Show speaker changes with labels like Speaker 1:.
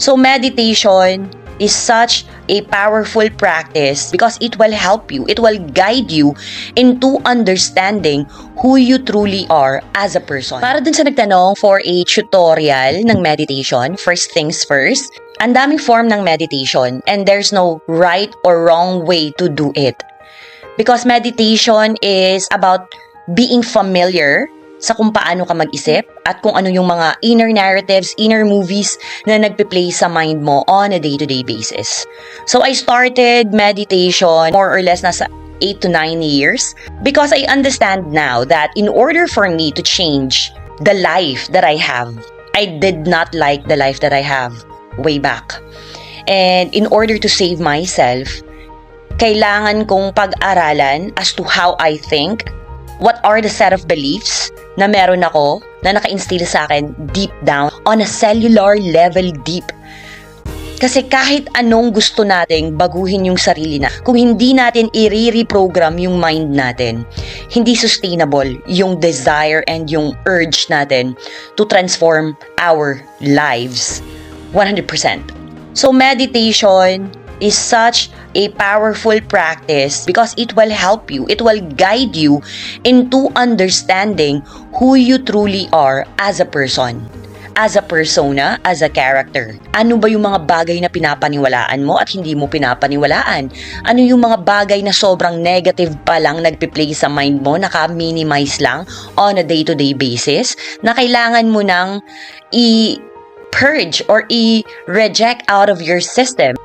Speaker 1: So meditation is such a powerful practice because it will help you, it will guide you into understanding who you truly are as a person. Para dun sa nagtanong for a tutorial ng meditation, first things first, ang daming form ng meditation and there's no right or wrong way to do it. Because meditation is about being familiar sa kung paano ka mag-isip at kung ano yung mga inner narratives, inner movies na nagpe-play sa mind mo on a day-to-day basis. So I started meditation more or less nasa 8 to 9 years because I understand now that in order for me to change the life that I have, I did not like the life that I have way back. And in order to save myself, kailangan kong pag-aralan as to how I think, what are the set of beliefs na meron ako na naka-instill sa akin deep down on a cellular level deep. Kasi kahit anong gusto nating baguhin yung sarili na, kung hindi natin i-reprogram yung mind natin, hindi sustainable yung desire and yung urge natin to transform our lives 100%. So meditation is such a powerful practice because it will help you, it will guide you into understanding who you truly are as a person, as a persona, as a character. Ano ba yung mga bagay na pinapaniwalaan mo at hindi mo pinapaniwalaan? Ano yung mga bagay na sobrang negative pa lang nagpe-play sa mind mo, naka-minimize lang on a day-to-day basis, na kailangan mo nang purge or i-reject out of your system.